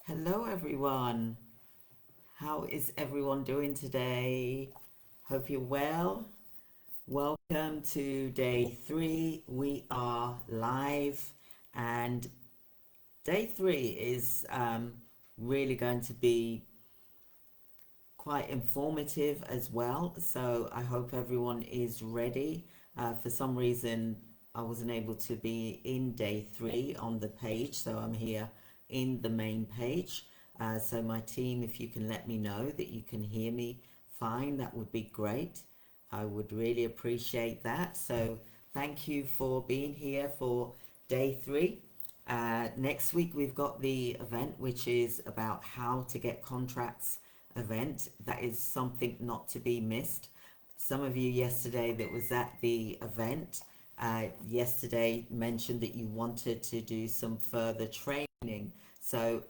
Hello, everyone. How is everyone doing today? Hope you're well. Welcome to day 3. We are live, and day 3 is really going to be quite informative as well. So I hope everyone is ready. For some reason, I wasn't able to be in day 3 on the page, so I'm here in the main page. So my team, if you can let me know that you can hear me fine, that would be great. I would really appreciate that. So thank you for being here for day 3. Next week we've got the event, which is about how to get contracts event. That is something not to be missed. Some of you yesterday that was at the event yesterday mentioned that you wanted to do some further training. So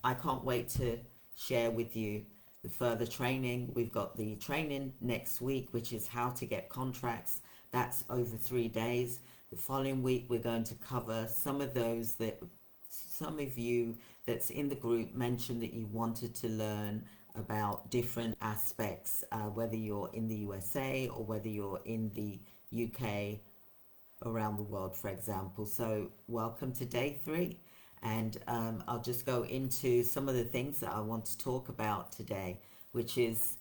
I can't wait to share with you the further training. We've got the training next week, which is how to get contracts. That's over 3 days. The following week, we're going to cover some of those that some of you that's in the group mentioned that you wanted to learn about different aspects, whether you're in the USA or whether you're in the UK, around the world, for example. So welcome to day 3. And I'll just go into some of the things that I want to talk about today, which is,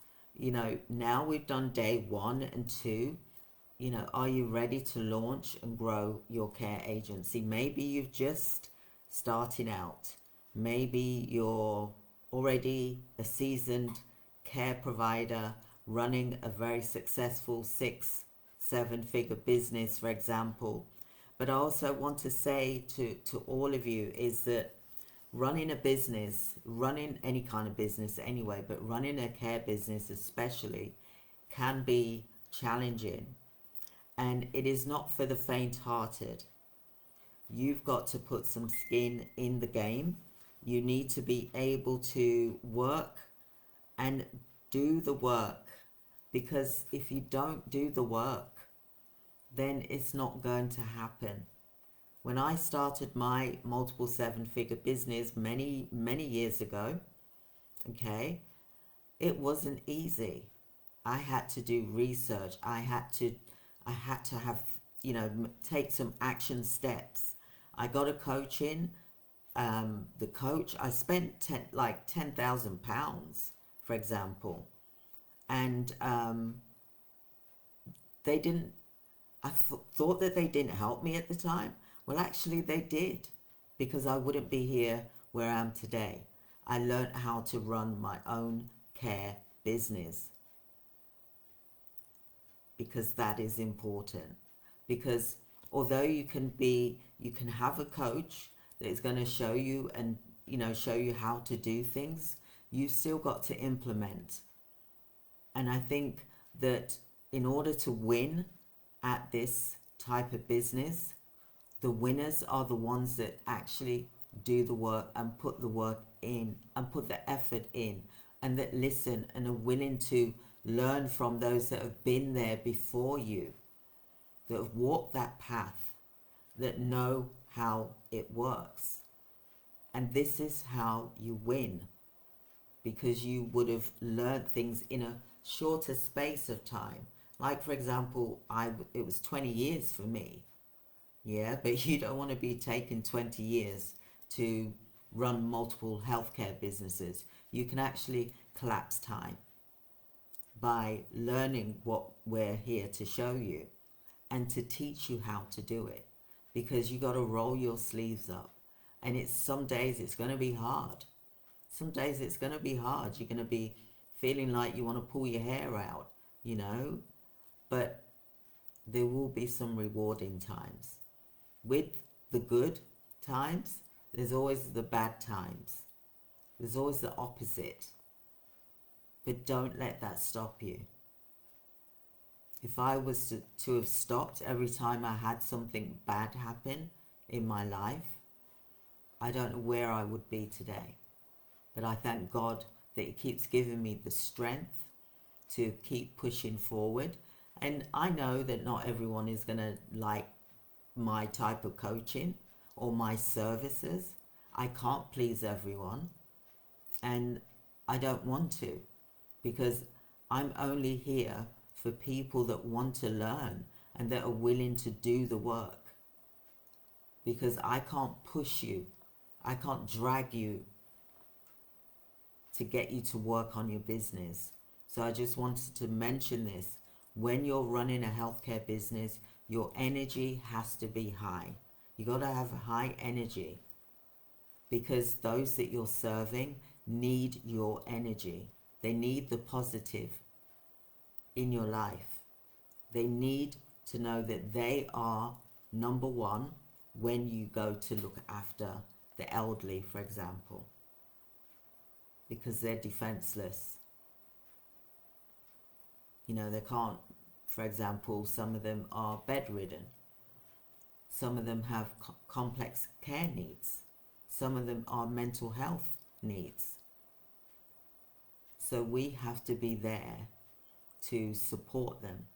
now we've done day 1 and 2. Are you ready to launch and grow your care agency? Maybe you've just starting out. Maybe you're already a seasoned care provider running a very successful 6-7 figure business, for example. But I also want to say to all of you is that running a business, running any kind of business anyway, but running a care business especially, can be challenging. And it is not for the faint-hearted. You've got to put some skin in the game. You need to be able to work and do the work. Because if you don't do the work, then it's not going to happen. When I started my multiple 7-figure business many years ago, okay, it wasn't easy. I had to do research. I had to have, take some action steps. I got a coach in. The coach, I spent £10,000, for example, and they didn't. Thought that they didn't help me at the time. Well, actually, they did, because I wouldn't be here where I am today. I learned how to run my own care business, because that is important. Because although you can have a coach that is going to show you and show you how to do things, you still got to implement. And I think that in order to win at this type of business, the winners are the ones that actually do the work and put the work in and put the effort in, and that listen and are willing to learn from those that have been there before you, that have walked that path, that know how it works. And this is how you win, because you would have learned things in a shorter space of time. Like, for example, it was 20 years for me. Yeah, but you don't want to be taking 20 years to run multiple healthcare businesses. You can actually collapse time by learning what we're here to show you and to teach you how to do it, because you got to roll your sleeves up. And some days it's going to be hard. Some days it's going to be hard. You're going to be feeling like you want to pull your hair out, but there will be some rewarding times. With the good times, there's always the bad times. There's always the opposite. But don't let that stop you. If I was to have stopped every time I had something bad happen in my life, I don't know where I would be today. But I thank God that He keeps giving me the strength to keep pushing forward. And I know that not everyone is going to like my type of coaching or my services. I can't please everyone. And I don't want to, because I'm only here for people that want to learn and that are willing to do the work. Because I can't push you, I can't drag you to get you to work on your business. So I just wanted to mention this. When you're running a healthcare business, your energy has to be high. You got to have high energy, because those that you're serving need your energy. They need the positive in your life. They need to know that they are number one when you go to look after the elderly, for example, because they're defenseless. You know, they can't, for example, some of them are bedridden. Some of them have complex care needs. Some of them are mental health needs. So we have to be there to support them.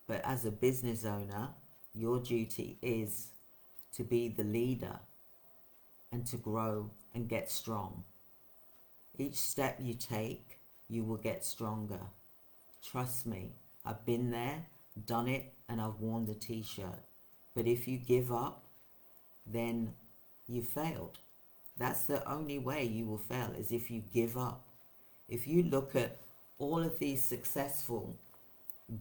But as a business owner, your duty is to be the leader and to grow and get strong. Each step you take, you will get stronger. Trust me, I've been there, done it, and I've worn the t-shirt. But if you give up, then you failed. That's the only way you will fail, is if you give up. If you look at all of these successful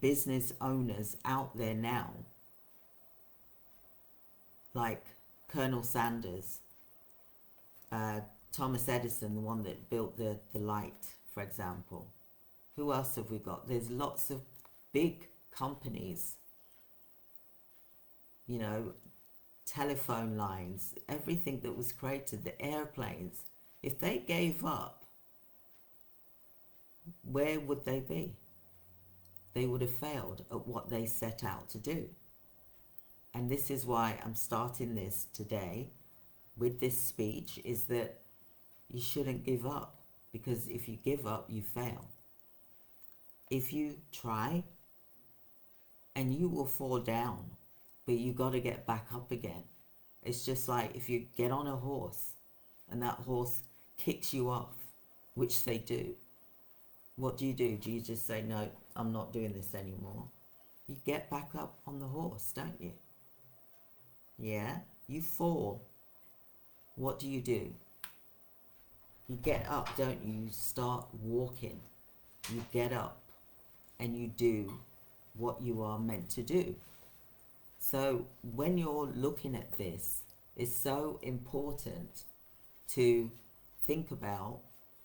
business owners out there now, like Colonel Sanders, Thomas Edison, the one that built the light, for example. Who else have we got? There's lots of big companies, you know, telephone lines, everything that was created, the airplanes. If they gave up, where would they be? They would have failed at what they set out to do. And this is why I'm starting this today with this speech, is that you shouldn't give up, because if you give up, you fail. If you try, and you will fall down, but you got to get back up again. It's just like if you get on a horse and that horse kicks you off, which they do. What do? Do you just say, no, I'm not doing this anymore? You get back up on the horse, don't you? Yeah? You fall. What do? You get up, don't you? You start walking. You get up and you do what you are meant to do. So when you're looking at this, it's so important to think about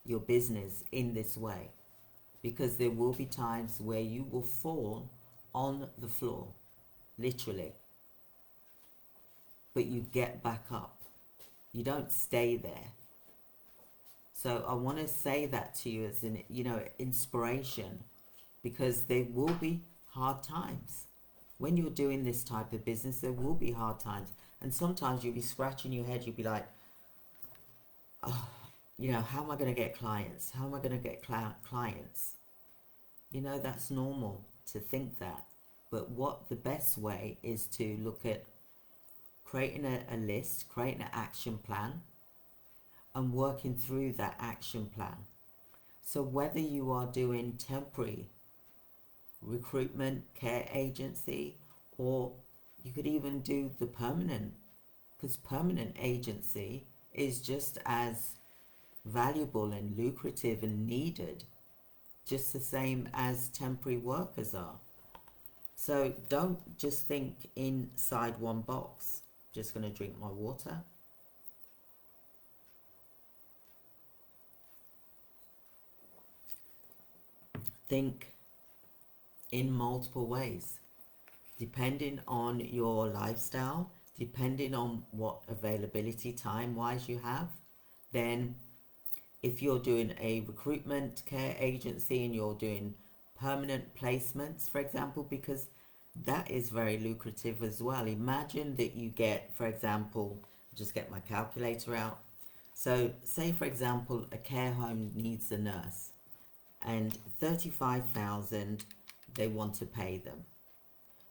your business in this way, because there will be times where you will fall on the floor, literally, but you get back up. You don't stay there. So I want to say that to you as an, inspiration, because there will be hard times. When you're doing this type of business, there will be hard times. And sometimes you'll be scratching your head. You'll be like, oh, how am I going to get clients? How am I going to get clients? That's normal to think that. But what the best way is to look at creating a list, creating an action plan, and working through that action plan. So whether you are doing temporary recruitment, care agency, or you could even do the permanent, because permanent agency is just as valuable and lucrative and needed, just the same as temporary workers are. So don't just think inside one box. Just going to drink my water. Think in multiple ways, depending on your lifestyle, depending on what availability time-wise you have. Then if you're doing a recruitment care agency and you're doing permanent placements, for example, because that is very lucrative as well. Imagine that you get, for example, just get my calculator out. So say, for example, a care home needs a nurse and 35,000 they want to pay them.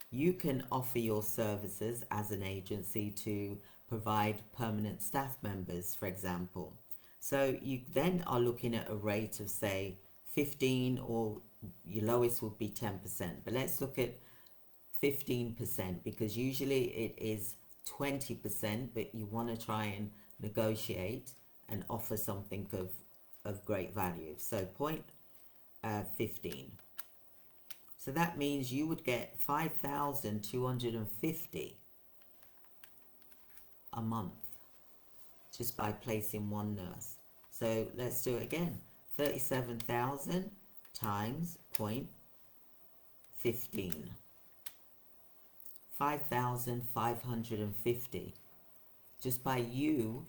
You can offer your services as an agency to provide permanent staff members, for example. So you then are looking at a rate of say 15, or your lowest would be 10%. But let's look at 15%, because usually it is 20%, but you want to try and negotiate and offer something of great value. So point 15. So that means you would get 5,250 a month just by placing one nurse. So let's do it again. 37,000 times 0.15. 5,550 just by you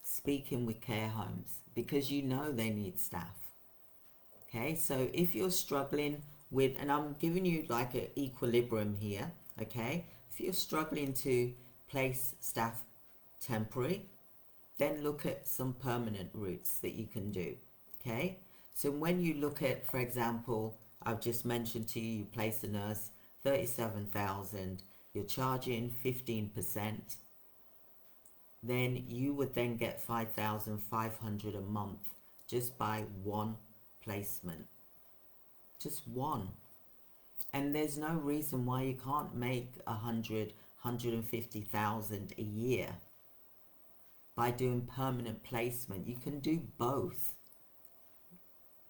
speaking with care homes, because you know they need staff. Okay, so if you're struggling with, and I'm giving you like an equilibrium here, okay, if you're struggling to place staff temporary, then look at some permanent routes that you can do. Okay, so when you look at, for example, I've just mentioned to you, you place a nurse, 37,000, you're charging 15%, then you would then get 5,500 a month just by one placement. Just one. And there's no reason why you can't make 150,000 a year by doing permanent placement. You can do both,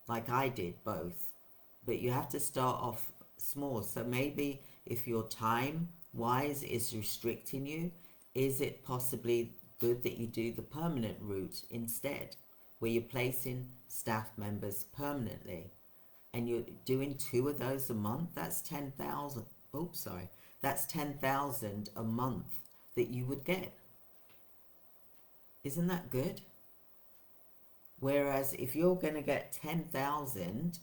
like I did both, but you have to start off small. So maybe if your time wise is restricting you, is it possibly good that you do the permanent route instead, where you're placing staff members permanently and you're doing 2 of those a month? That's 10,000. Oops, sorry. That's 10,000 a month that you would get. Isn't that good? Whereas if you're going to get 10,000,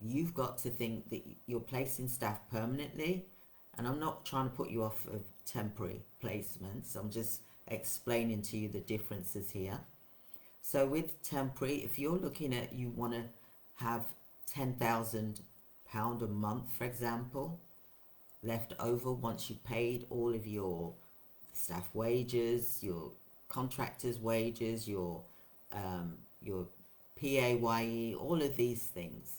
you've got to think that you're placing staff permanently. And I'm not trying to put you off of temporary placements. I'm just explaining to you the differences here. So with temporary, if you're looking at, you want to have £10,000 a month, for example, left over once you paid all of your staff wages, your contractors' wages, your PAYE, all of these things.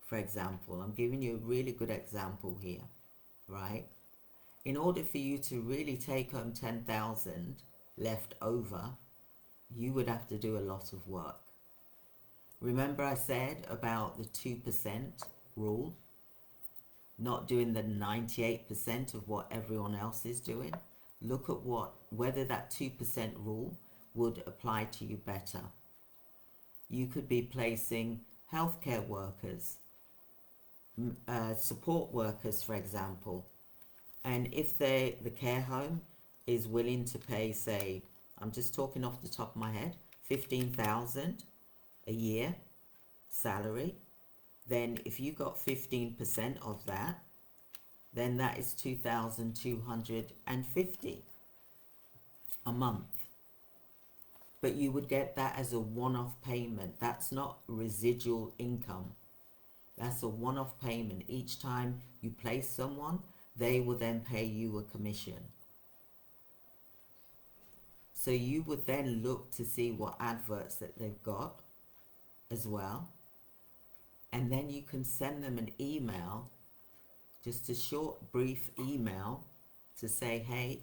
For example, I'm giving you a really good example here, right? In order for you to really take home 10,000 left over, you would have to do a lot of work. Remember I said about the 2% rule, not doing the 98% of what everyone else is doing? Look at whether that 2% rule would apply to you better. You could be placing healthcare workers, support workers, for example, and if the care home is willing to pay, say, I'm just talking off the top of my head, 15,000 a year salary, then if you got 15% of that, then that is 2,250 a month. But you would get that as a one-off payment. That's not residual income. That's a one-off payment. Each time you place someone, they will then pay you a commission. So you would then look to see what adverts that they've got as well. And then you can send them an email, just a short, brief email to say, hey,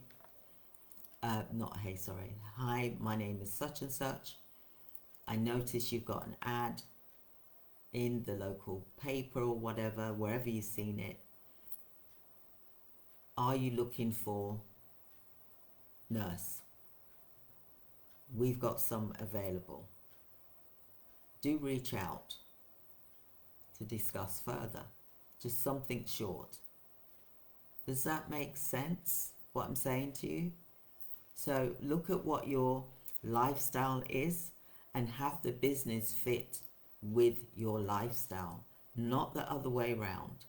hi, my name is such and such. I notice you've got an ad in the local paper or whatever, wherever you've seen it. Are you looking for nurse? We've got some available. Do reach out to discuss further. Just something short. Does that make sense, what I'm saying to you? So look at what your lifestyle is and have the business fit with your lifestyle, not the other way around.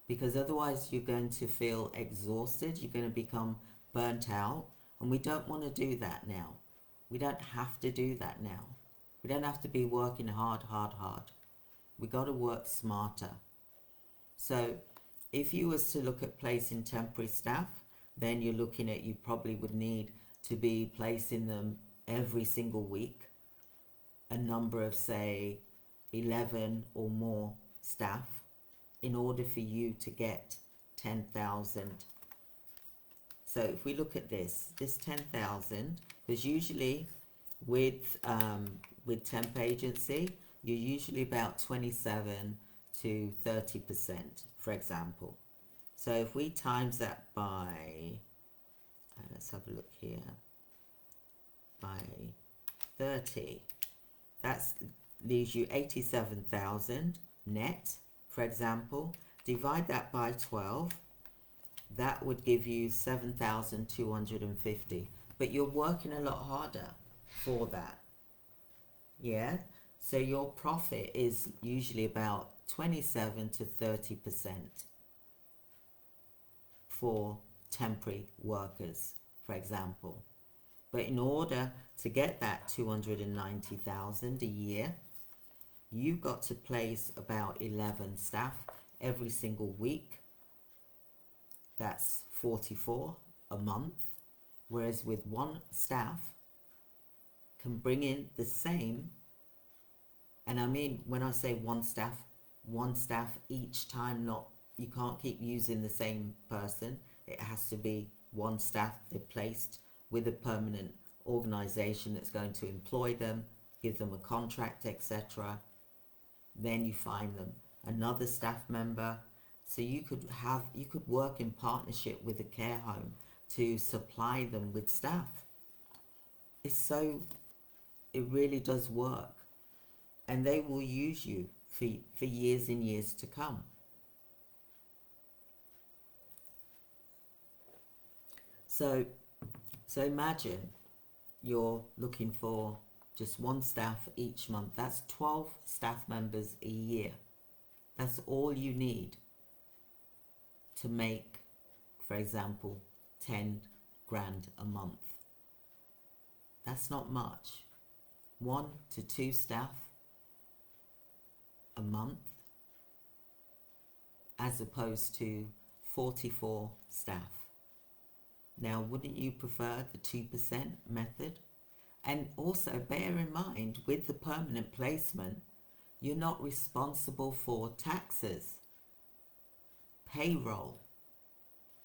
Because otherwise you're going to feel exhausted, you're going to become burnt out, and we don't want to do that now. We don't have to do that now. We don't have to be working hard. We got to work smarter. So if you was to look at placing temporary staff, then you're looking at, you probably would need to be placing them every single week a number of, say, 11 or more staff in order for you to get 10,000. So if we look at this 10,000, because usually with temp agency, you're usually about 27 to 30%, for example. So if we times that by, let's have a look here, by 30, that leaves you 87,000 net, for example. Divide that by 12, that would give you 7,250. But you're working a lot harder for that. Yeah? So your profit is usually about 27 to 30% for temporary workers, for example. But in order to get that 290,000 a year, you've got to place about 11 staff every single week. That's 44 a month. Whereas with one staff can bring in the same, and I mean when I say one staff each time, not, you can't keep using the same person. It has to be one staff they're placed with a permanent organization that's going to employ them, give them a contract, etc. Then you find them another staff member. So you could work in partnership with a care home to supply them with staff. It really does work, and they will use you for years and years to come. So imagine you're looking for just one staff each month. That's 12 staff members a year. That's all you need to make, for example, 10 grand a month. That's not much. 1 to 2 staff a month, as opposed to 44 staff. Now, wouldn't you prefer the 2% method? And also bear in mind, with the permanent placement, you're not responsible for taxes, payroll,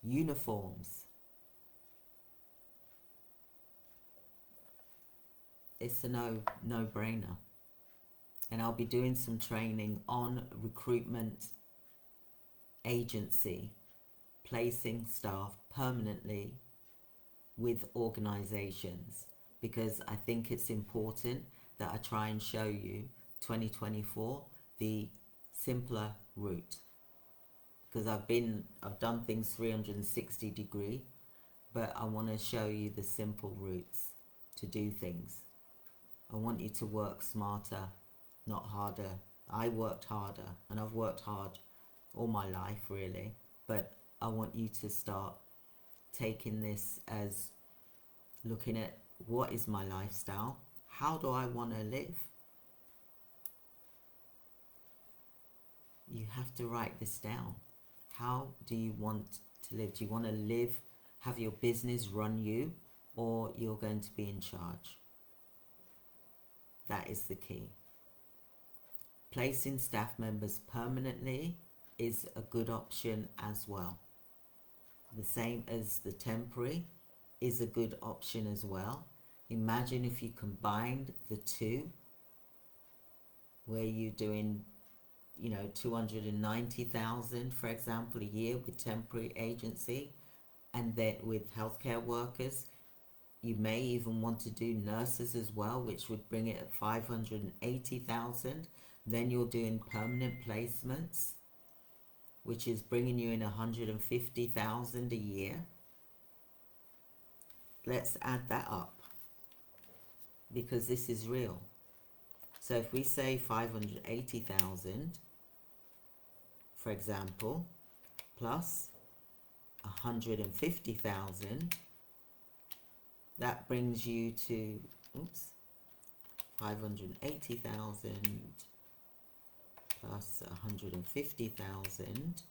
uniforms. It's a no-brainer. And I'll be doing some training on recruitment agency, placing staff permanently with organizations, because I think it's important that I try and show you 2024 the simpler route, because I've done things 360 degree, but I want to show you the simple routes to do things. I want you to work smarter, not harder. I worked harder, and I've worked hard all my life really, but I want you to start taking this as looking at, what is my lifestyle? How do I want to live? You have to write this down. How do you want to live? Do you want to live, have your business run you, or you're going to be in charge? That is the key. Placing staff members permanently is a good option as well. The same as the temporary is a good option as well. Imagine if you combined the two, where you're doing, 290,000, for example, a year with temporary agency, and then with healthcare workers. You may even want to do nurses as well, which would bring it at 580,000. Then you're doing permanent placements, which is bringing you in 150,000 a year. Let's add that up, because this is real. So if we say 580,000, for example, plus 150,000, that brings you to 580,000 plus 150,000.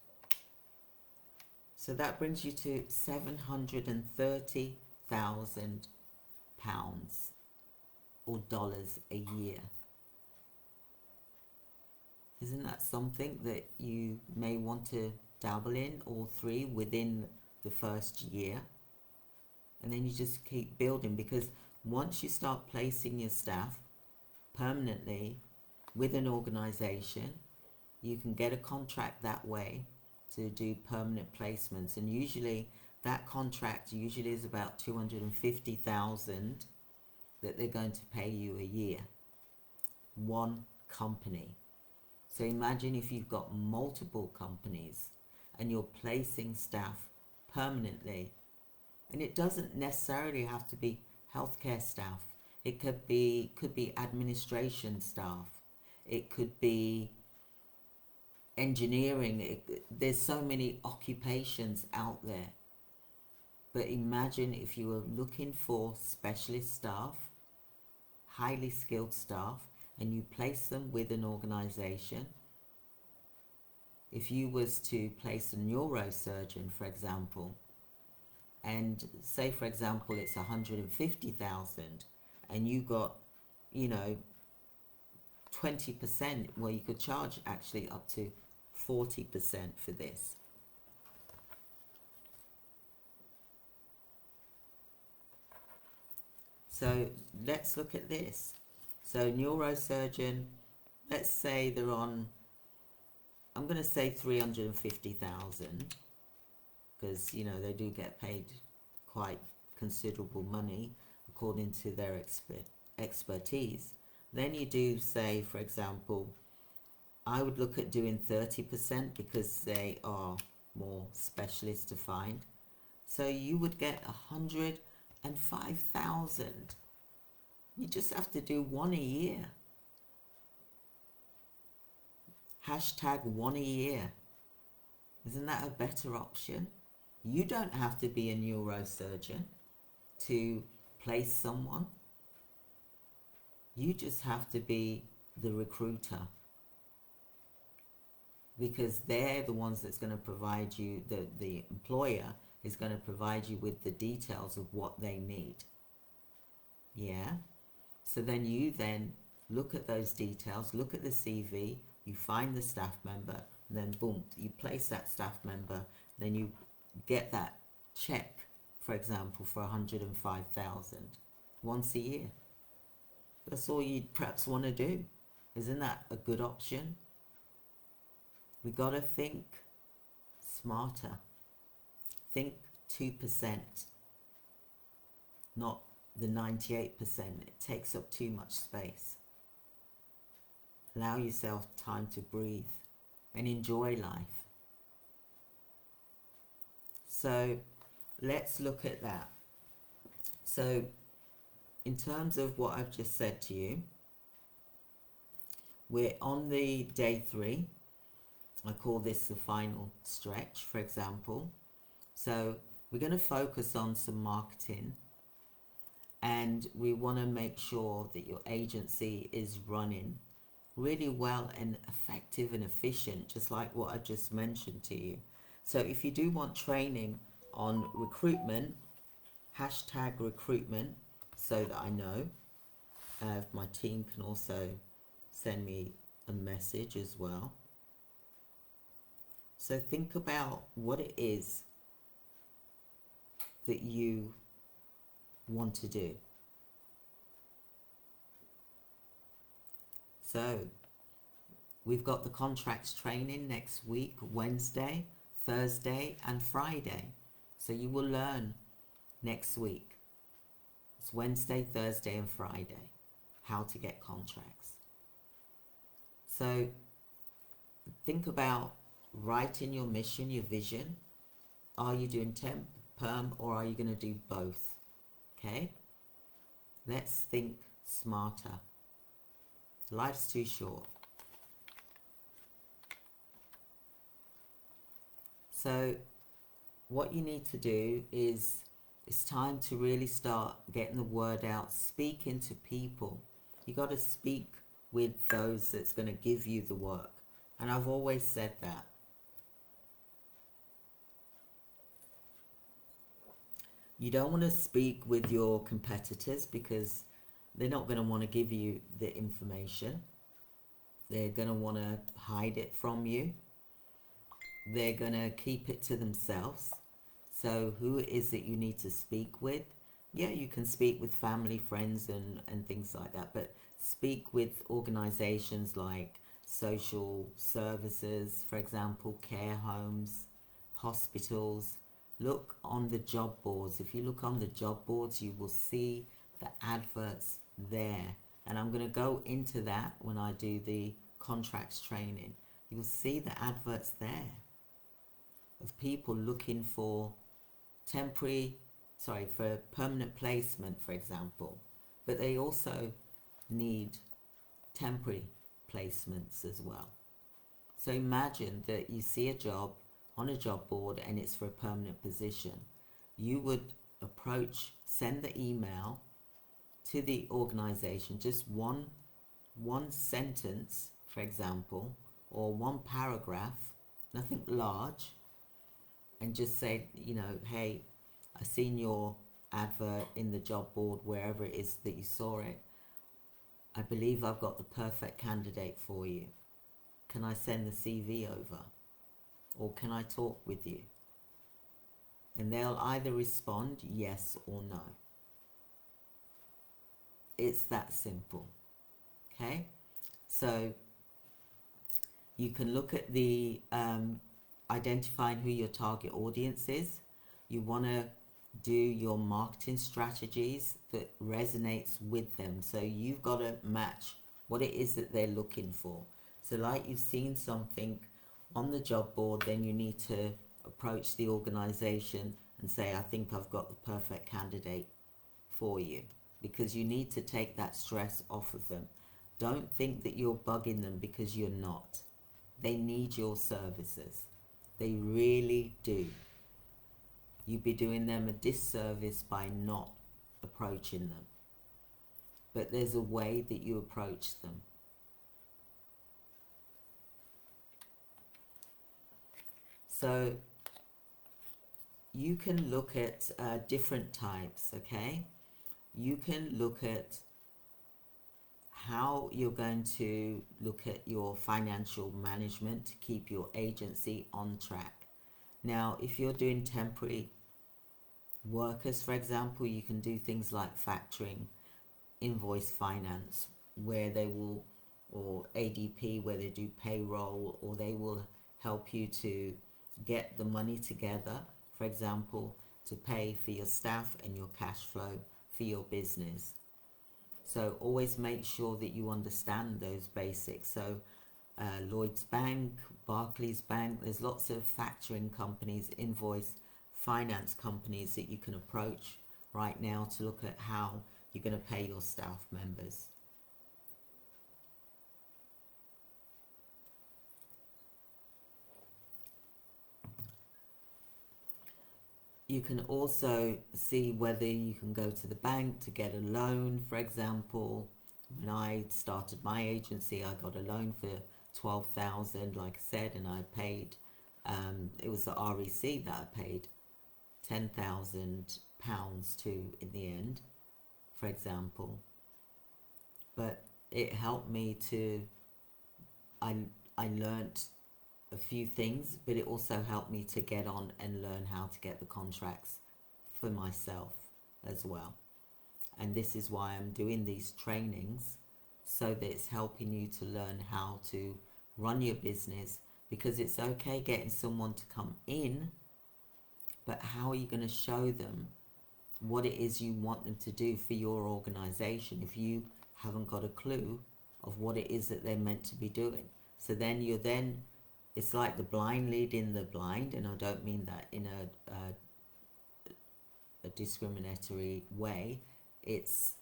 So that brings you to £730,000 or dollars a year. Isn't that something that you may want to dabble in, all three, within the first year? And then you just keep building, because once you start placing your staff permanently with an organization, you can get a contract that way to do permanent placements. And usually that contract usually is about 250,000 that they're going to pay you a year. One company. So imagine if you've got multiple companies and you're placing staff permanently. And it doesn't necessarily have to be healthcare staff. It could be administration staff. It could be engineering. There's so many occupations out there. But imagine if you were looking for specialist staff, highly skilled staff, and you place them with an organization. If you was to place a neurosurgeon, for example, and say, for example, it's 150,000, and you got, 20%, well, you could charge actually up to 40% for this. So let's look at this. So neurosurgeon, let's say they're on, I'm going to say 350,000, because they do get paid quite considerable money according to their expertise. Then you do say, for example, I would look at doing 30% because they are more specialist defined. So you would get 105,000. You just have to do one a year. Hashtag one a year. Isn't that a better option? You don't have to be a neurosurgeon to place someone. You just have to be the recruiter, because they're the ones that's going to provide you, the employer is going to provide you with the details of what they need. Yeah? So then you then look at those details, look at the CV, you find the staff member, and then boom, you place that staff member, then you get that check, for example, for 105,000 once a year. That's all you'd perhaps want to do. Isn't that a good option? We got to think smarter. Think 2%, not the 98%. It takes up too much space. Allow yourself time to breathe and enjoy life. So let's look at that. So in terms of what I've just said to you, we're on the day 3. I call this the final stretch, for example. So we're going to focus on some marketing, and we want to make sure that your agency is running really well and effective and efficient, just like what I just mentioned to you. So if you do want training on recruitment, hashtag recruitment, so that I know. My team can also send me a message as well. So think about what it is that you want to do. So we've got the contracts training next week, Wednesday, Thursday and Friday. So you will learn next week. It's Wednesday, Thursday and Friday how to get contracts. So think about writing your mission, your vision. Are you doing temp, perm, or are you going to do both? Okay? Let's think smarter. Life's too short. So what you need to do is, it's time to really start getting the word out, speaking to people. You got to speak with those that's going to give you the work. And I've always said that. You don't want to speak with your competitors, because They're not going to want to give you the information. They're going to want to hide it from you. They're going to keep it to themselves. So who is it you need to speak with? Yeah, you can speak with family, friends, and things like that, but speak with organizations like social services, for example, care homes, hospitals. Look on the job boards. If you look on the job boards, you will see the adverts there. And I'm going to go into that when I do the contracts training. You'll see the adverts there of people looking for for permanent placement, for example. But they also need temporary placements as well. So imagine that you see a job on a job board and it's for a permanent position. You would send the email to the organization, just one sentence, for example, or one paragraph, nothing large, and just say, hey, I've seen your advert in the job board, wherever it is that you saw it. I believe I've got the perfect candidate for you. Can I send the CV over? Or can I talk with you? And they'll either respond yes or no. It's that simple. Okay? So you can look at the identifying who your target audience is. You want to do your marketing strategies that resonates with them. So you've got to match what it is that they're looking for. So like you've seen something on the job board, then you need to approach the organization and say, I think I've got the perfect candidate for you, because you need to take that stress off of them. Don't think that you're bugging them, because you're not. They need your services. They really do. You'd be doing them a disservice by not approaching them. But there's a way that you approach them. So you can look at different types, okay? You can look at how you're going to look at your financial management to keep your agency on track. Now, if you're doing temporary workers, for example, you can do things like factoring, invoice finance, where they will, or ADP, where they do payroll, or they will help you to get the money together, for example, to pay for your staff and your cash flow for your business. So always make sure that you understand those basics. So Lloyd's Bank, Barclays Bank, there's lots of factoring companies, invoice finance companies that you can approach right now to look at how you're going to pay your staff members. You can also see whether you can go to the bank to get a loan, for example. When I started my agency, I got a loan for 12,000, like I said, and I paid, it was the REC that I paid £10,000 to in the end, for example. But it helped me to, I learnt a few things, but it also helped me to get on and learn how to get the contracts for myself as well. And this is why I'm doing these trainings, so that it's helping you to learn how to run your business, because it's okay getting someone to come in, but how are you going to show them what it is you want them to do for your organization if you haven't got a clue of what it is that they're meant to be doing? So then it's like the blind leading the blind, and I don't mean that in a discriminatory way. It's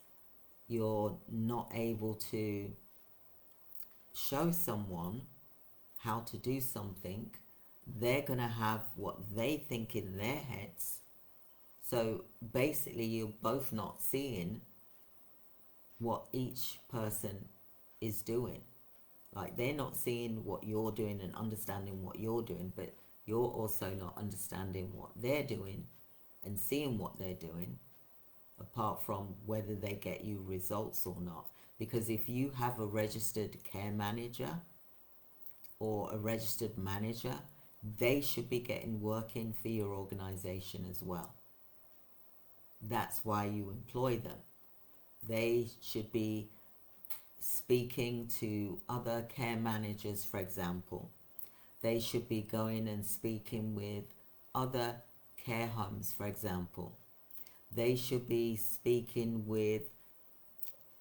you're not able to show someone how to do something. They're going to have what they think in their heads. So basically you're both not seeing what each person is doing. Like, they're not seeing what you're doing and understanding what you're doing, but you're also not understanding what they're doing and seeing what they're doing. apart from whether they get you results or not. Because if you have a registered care manager or a registered manager, they should be getting work in for your organization as well. That's why you employ them. They should be speaking to other care managers, for example. They should be going and speaking with other care homes, for example. They should be speaking with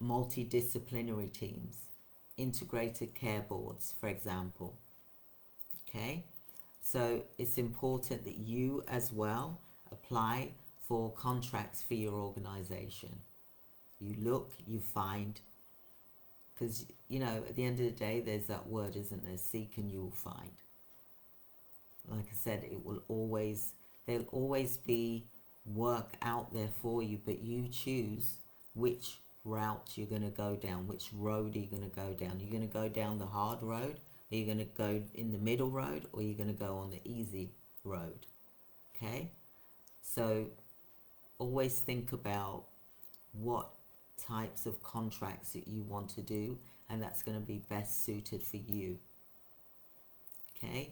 multidisciplinary teams, integrated care boards, for example. Okay? So it's important that you as well apply for contracts for your organization. You look, you find, because, you know, at the end of the day, there's that word, isn't there? Seek and you will find. Like I said, there'll always be work out there for you, but you choose which route you're going to go down, which road are you going to go down. You're going to go down the hard road, or you're going to go in the middle road, or you're going to go on the easy road. Okay? So always think about what types of contracts that you want to do, and that's going to be best suited for you. Okay?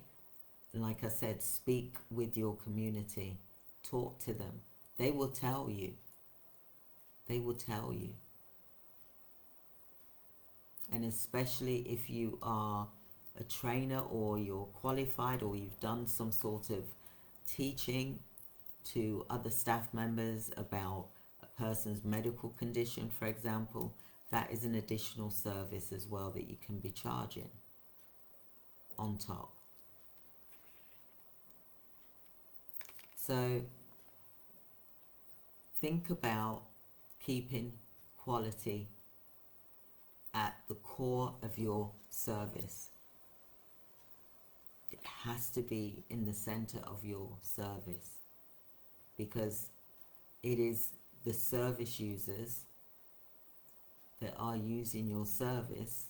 And like I said, speak with your community. Talk to them. They will tell you. They will tell you. And especially if you are a trainer, or you're qualified, or you've done some sort of teaching to other staff members about a person's medical condition, for example, that is an additional service as well that you can be charging on top. So think about keeping quality at the core of your service. It has to be in the center of your service, because it is the service users that are using your service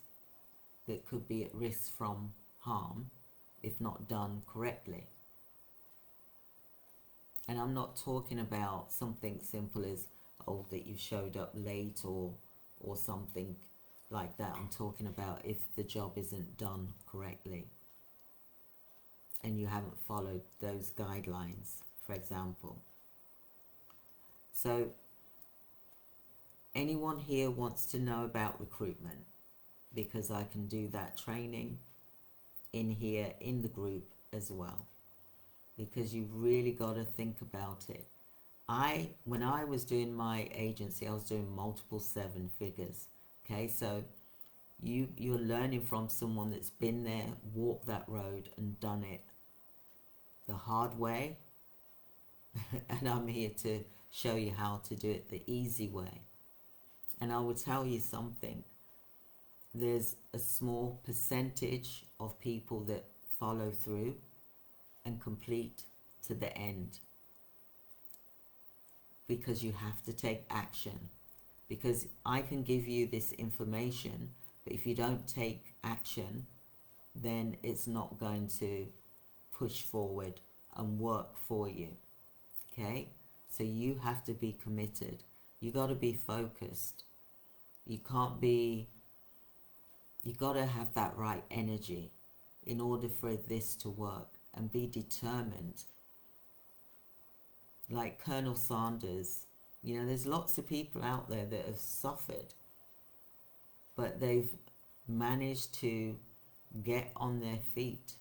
that could be at risk from harm if not done correctly. And I'm not talking about something simple as, oh, that you showed up late or something like that. I'm talking about if the job isn't done correctly and you haven't followed those guidelines, for example. So anyone here wants to know about recruitment, because I can do that training in here in the group as well, because you've really got to think about it. When I was doing my agency, I was doing multiple 7 figures. Okay, so you're learning from someone that's been there, walked that road and done it the hard way. And I'm here to show you how to do it the easy way. And I will tell you something. There's a small percentage of people that follow through and complete to the end, because you have to take action. Because I can give you this information, but if you don't take action, then it's not going to push forward and work for you. Okay? So you have to be committed. You got to be focused. You got to have that right energy in order for this to work, and be determined. Like Colonel Sanders, you know, there's lots of people out there that have suffered, but they've managed to get on their feet,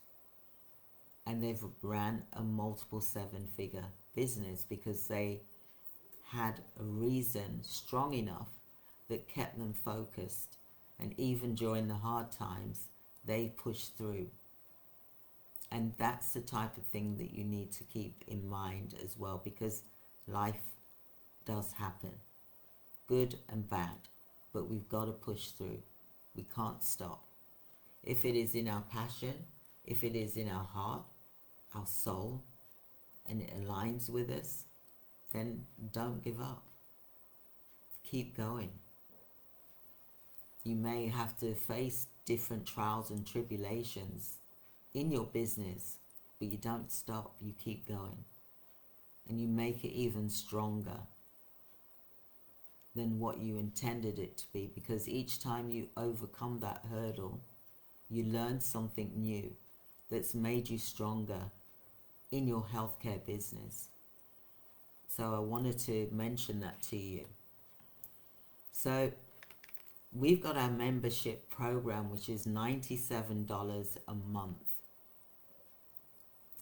and they've ran a multiple 7-figure business because they had a reason strong enough that kept them focused, and even during the hard times they pushed through. And that's the type of thing that you need to keep in mind as well, because life does happen, good and bad, but we've got to push through. We can't stop. If it is in our passion, if it is in our heart, our soul, and it aligns with us, then don't give up. Keep going. You may have to face different trials and tribulations in your business, but you don't stop. You keep going, and you make it even stronger. than what you intended it to be, because each time you overcome that hurdle, you learn something new that's made you stronger in your healthcare business. So I wanted to mention that to you. So we've got our membership program, which is $97 a month.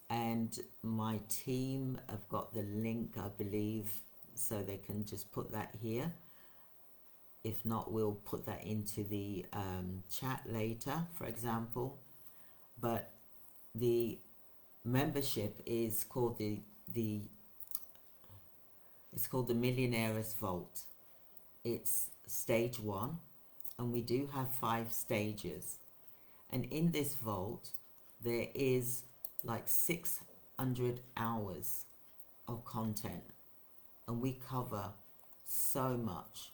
And my team have got the link, I believe, so they can just put that here. If not, we'll put that into the chat later, for example. But the membership is called it's called the Millionaire's Vault. It's stage 1, and we do have 5 stages. And in this vault, there is like 600 hours of content, and we cover so much,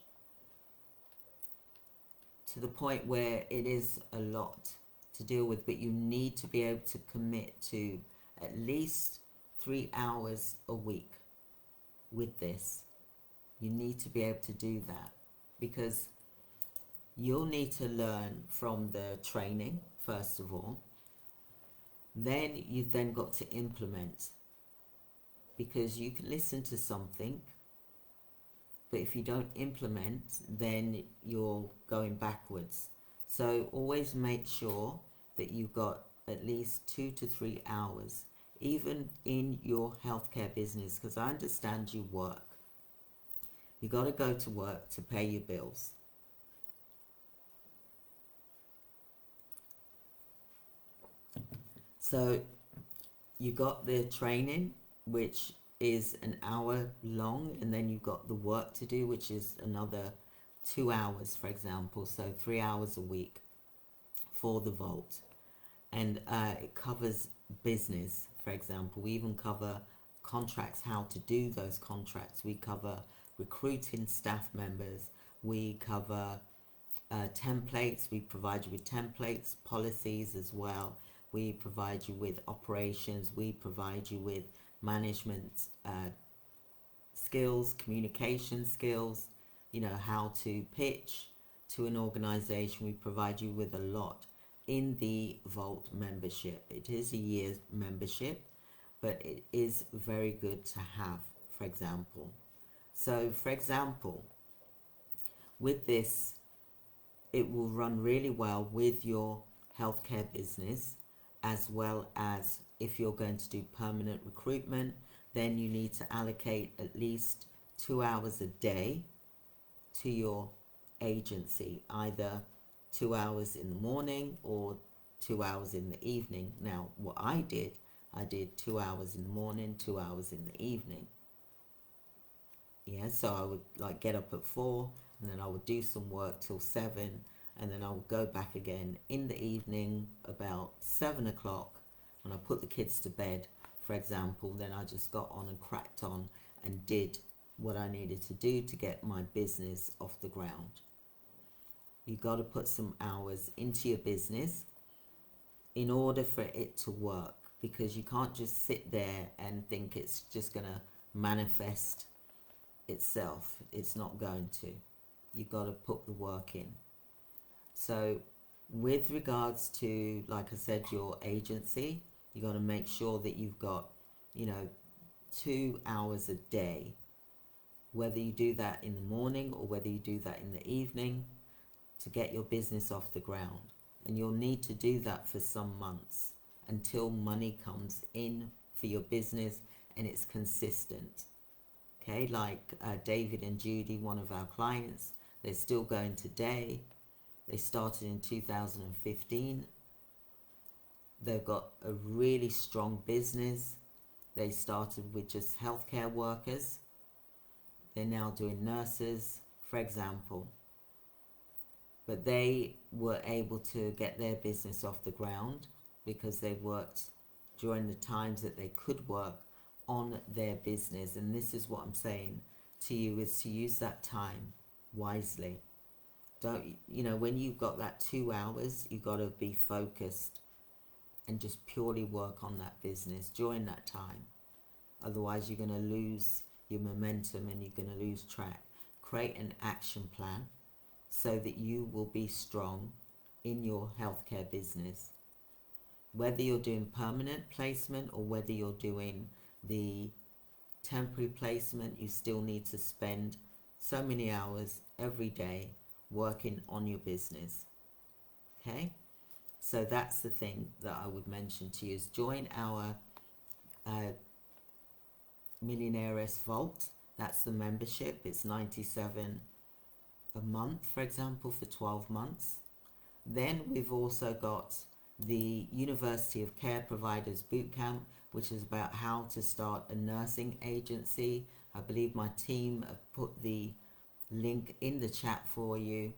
to the point where it is a lot to deal with, but you need to be able to commit to at least 3 hours a week with this. You need to be able to do that, because you'll need to learn from the training first of all. Then you've then got to implement, because you can listen to something, but if you don't implement, then you're going backwards. So always make sure that you've got at least 2 to 3 hours, even in your healthcare business, because I understand you work. You got to go to work to pay your bills. So you got the training, which is an hour long, and then you've got the work to do, which is another 2 hours, for example. So 3 hours a week for the vault. And it covers business, for example. We even cover contracts, how to do those contracts. We cover recruiting staff members. We cover templates. We provide you with templates, policies as well. We provide you with operations. We provide you with management skills, communication skills, you know, how to pitch to an organization. We provide you with a lot in the Vault membership. It is a year's membership, but it is very good to have, for example. So, for example, with this, it will run really well with your healthcare business, as well as if you're going to do permanent recruitment, then you need to allocate at least 2 hours a day to your agency, either 2 hours in the morning or 2 hours in the evening. Now, what I did 2 hours in the morning, 2 hours in the evening. Yeah, so I would like get up at 4, and then I would do some work till 7, and then I would go back again in the evening about 7 o'clock, when I put the kids to bed, for example. Then I just got on and cracked on and did what I needed to do to get my business off the ground. You got to put some hours into your business in order for it to work, because you can't just sit there and think it's just going to manifest itself. It's not going to. You got to put the work in. So with regards to, like I said, your agency, you got to make sure that you've got, 2 hours a day, whether you do that in the morning or whether you do that in the evening, to get your business off the ground. And you'll need to do that for some months until money comes in for your business and it's consistent. Okay, like David and Judy, one of our clients, they're still going today. They started in 2015. They've got a really strong business. They started with just healthcare workers. They're now doing nurses, for example. But they were able to get their business off the ground because they worked during the times that they could work on their business. And this is what I'm saying to you, is to use that time wisely. Don't, when you've got that 2 hours, you got to be focused and just purely work on that business during that time. Otherwise, you're going to lose your momentum and you're going to lose track. create an action plan so that you will be strong in your healthcare business. Whether you're doing permanent placement or whether you're doing the temporary placement, you still need to spend so many hours every day working on your business. Okay? So that's the thing that I would mention to you, is join our Millionaires Vault. That's the membership. It's $97 a month, for example, for 12 months. Then we've also got the University of Care Providers Bootcamp, which is about how to start a nursing agency. I believe my team have put the link in the chat for you.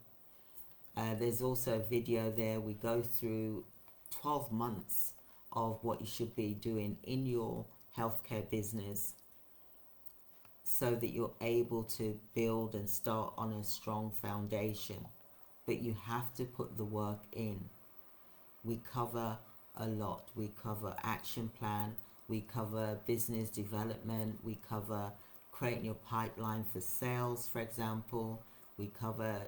There's also a video there. We go through 12 months of what you should be doing in your healthcare business so that you're able to build and start on a strong foundation. But you have to put the work in. We cover a lot. We cover action plan, we cover business development, we cover creating your pipeline for sales, for example. We cover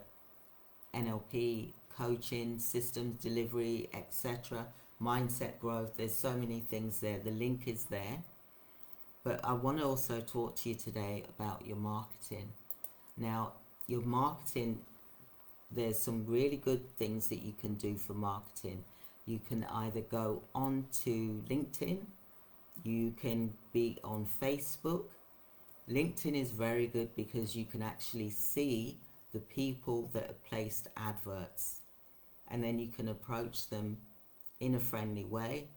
NLP, coaching, systems delivery, etc. Mindset growth. There's so many things there. The link is there. But I want to also talk to you today about your marketing. Now, your marketing, there's some really good things that you can do for marketing. You can either go on to LinkedIn, you can be on Facebook. LinkedIn is very good because you can actually see the people that have placed adverts, and then you can approach them in a friendly way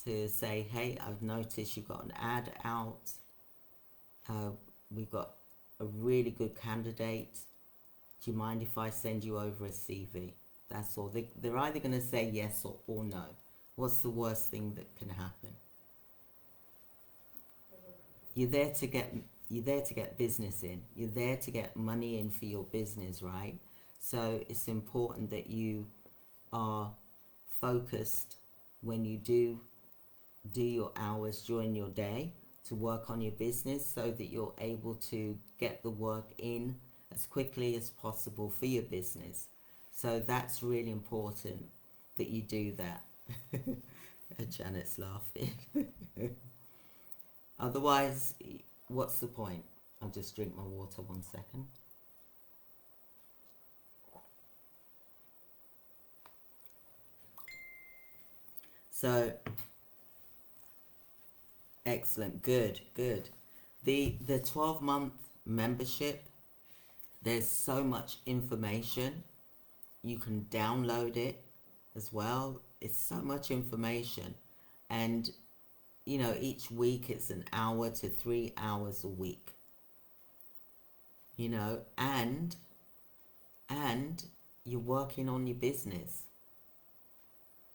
to say, hey, I've noticed you've got an ad out. We've got a really good candidate. Do you mind if I send you over a CV? That's all. They're either going to say yes or no. What's the worst thing that can happen? You're there to get business in. You're there to get money in for your business, right? So it's important that you are focused when you do your hours during your day to work on your business so that you're able to get the work in as quickly as possible for your business. So that's really important that you do that. Janet's laughing. Otherwise, what's the point? I'll just drink my water 1 second. So, excellent, good. The 12-month membership, there's so much information. You can download it as well. It's so much information. And, you know, each week it's an hour to 3 hours a week. You know, and you're working on your business.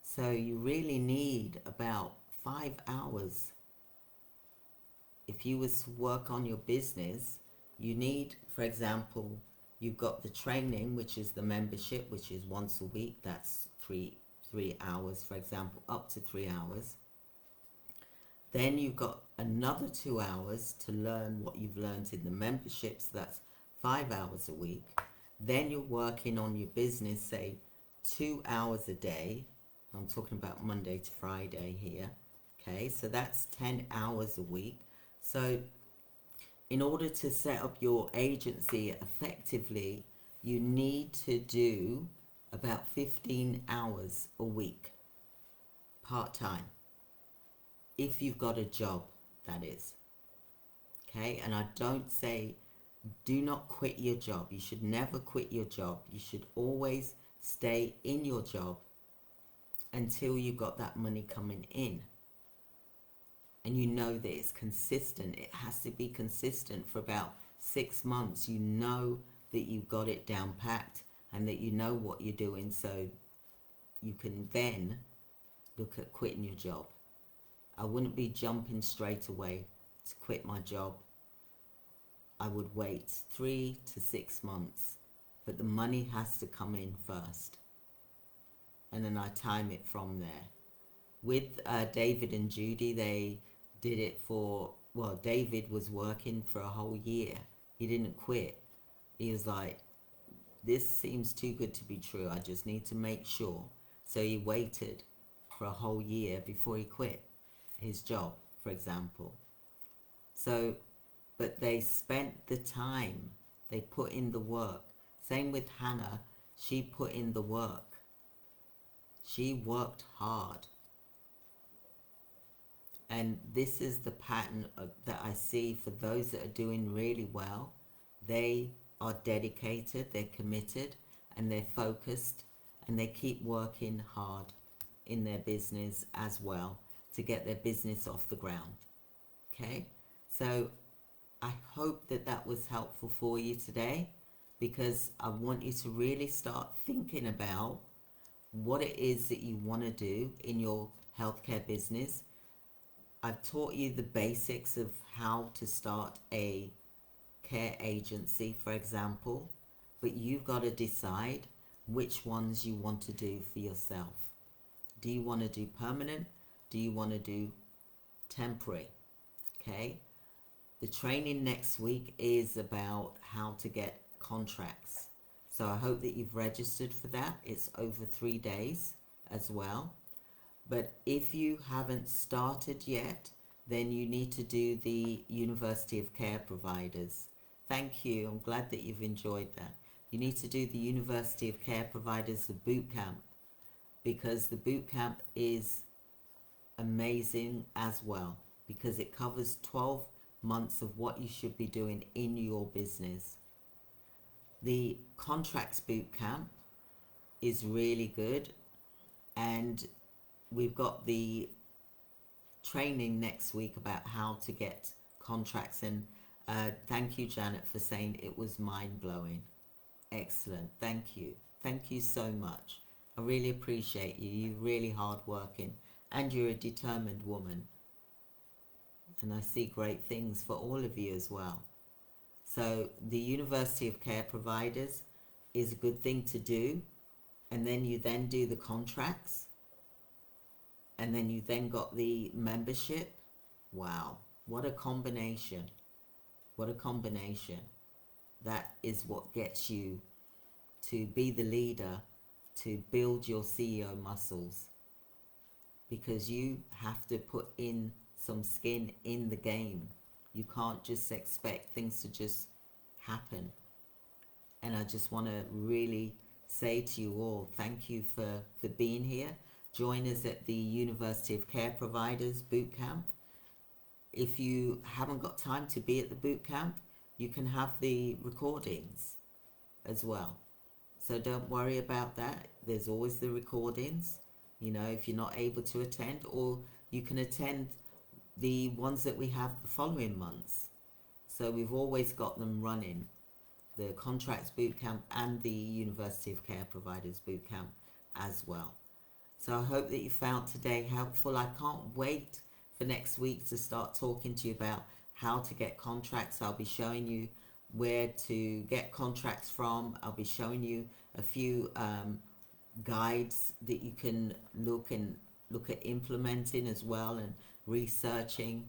So you really need about 5 hours. If you was to work on your business, you need, for example, you've got the training, which is the membership, which is once a week. That's three hours, for example, up to 3 hours. Then you've got another 2 hours to learn what you've learned in the membership. So that's 5 hours a week. Then you're working on your business, say 2 hours a day. I'm talking about Monday to Friday here. Okay, so that's 10 hours a week. So in order to set up your agency effectively, you need to do about 15 hours a week, part-time. If you've got a job, that is. Okay, and I don't say, do not quit your job. You should never quit your job. You should always stay in your job until you got that money coming in. And you know that it's consistent. It has to be consistent for about 6 months. You know that you've got it down packed and that you know what you're doing, so you can then look at quitting your job. I wouldn't be jumping straight away to quit my job. I would wait 3 to 6 months, but the money has to come in first. And then I time it from there. With David and Judy, they did it for, well, David was working for a whole year. He didn't quit. He was like, this seems too good to be true. I just need to make sure. So he waited for a whole year before he quit his job, for example. So, but they spent the time. They put in the work. Same with Hannah. She put in the work. She worked hard. And this is the pattern that I see for those that are doing really well. They are dedicated, they're committed, and they're focused, and they keep working hard in their business as well to get their business off the ground. Okay? So I hope that that was helpful for you today, because I want you to really start thinking about what it is that you want to do in your healthcare business. I've taught you the basics of how to start a care agency, for example, but you've got to decide which ones you want to do for yourself. Do you want to do permanent? Do you want to do temporary? Okay. The training next week is about how to get contracts. So I hope that you've registered for that. It's over 3 days as well. But if you haven't started yet, then you need to do the University of Care Providers. Thank you. I'm glad that you've enjoyed that. You need to do the University of Care Providers, the boot camp, because the boot camp is amazing as well, because it covers 12 months of what you should be doing in your business. The contracts boot camp is really good, and we've got the training next week about how to get contracts. And thank you, Janet, for saying it was mind-blowing. Excellent. Thank you. Thank you so much. I really appreciate you. You're really hard-working, and you're a determined woman. And I see great things for all of you as well. So the University of Care Providers is a good thing to do. And then you then do the contracts. And then you then got the membership. Wow. What a combination. What a combination. That is what gets you to be the leader, to build your CEO muscles. Because you have to put in some skin in the game. You can't just expect things to just happen. And I just want to really say to you all, thank you for being here. Join us at the University of Care Providers boot camp. If you haven't got time to be at the boot camp, you can have the recordings as well. So don't worry about that. There's always the recordings, you know, if you're not able to attend, or you can attend the ones that we have the following months. So we've always got them running, the Contracts Bootcamp and the University of Care Providers Bootcamp as well. So I hope that you found today helpful. I can't wait for next week to start talking to you about how to get contracts. I'll be showing you where to get contracts from. I'll be showing you a few guides that you can look at implementing as well, and researching.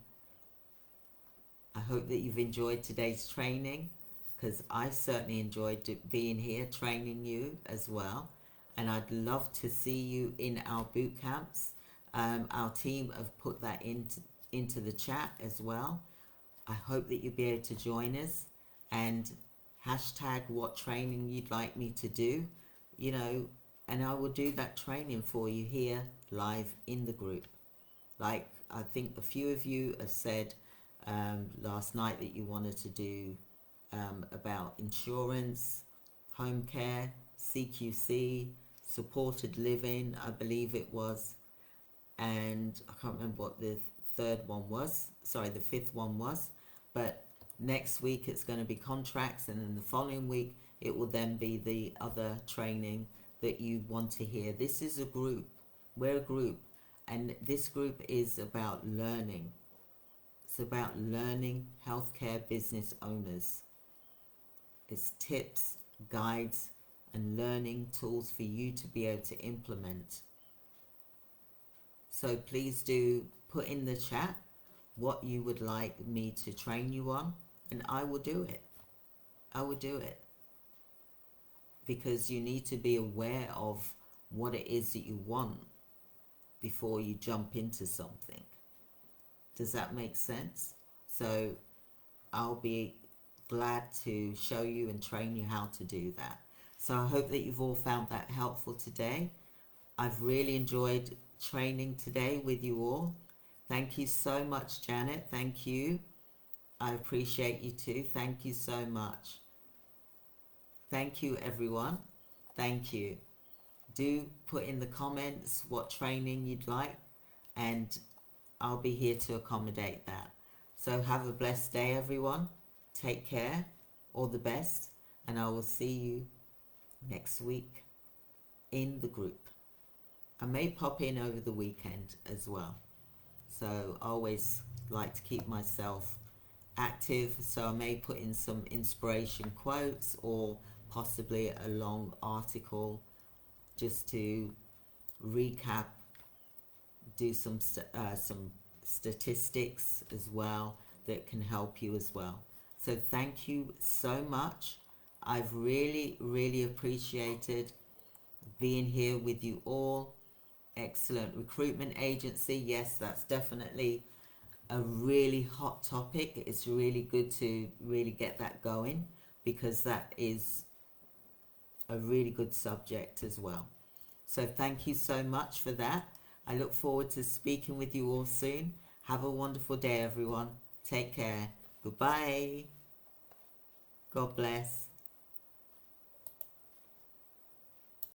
I hope that you've enjoyed today's training, because I certainly enjoyed being here training you as well. And I'd love to see you in our boot camps. Our team have put that into the chat as well. I hope that you'll be able to join us, and hashtag what training you'd like me to do, you know, and I will do that training for you here live in the group. Like I think a few of you have said last night that you wanted to do about insurance, home care, CQC, supported living, I believe it was, and I can't remember what the fifth one was, but next week it's going to be contracts, and then the following week it will then be the other training that you want to hear. This is a group. We're a group, and this group is about learning. It's about learning healthcare business owners. It's tips, guides, and learning tools for you to be able to implement. So please do put in the chat what you would like me to train you on, and I will do it. I would do it, because you need to be aware of what it is that you want before you jump into something. Does that make sense? So I'll be glad to show you and train you how to do that. So I hope that you've all found that helpful today. I've really enjoyed training today with you all. Thank you so much, Janet. Thank you. I appreciate you too. Thank you so much. Thank you, everyone. Thank you. Do put in the comments what training you'd like, and I'll be here to accommodate that. So have a blessed day, everyone. Take care. All the best. And I will see you next week in the group. I may pop in over the weekend as well. So I always like to keep myself active. So I may put in some inspiration quotes or possibly a long article just to recap, do some statistics as well that can help you as well. So thank you so much. I've really appreciated being here with you all. Excellent recruitment agency. Yes, that's definitely a really hot topic. It's really good to really get that going, because that is a really good subject as well. So thank you so much for that. I look forward to speaking with you all soon. Have a wonderful day, everyone. Take care. Goodbye. God bless.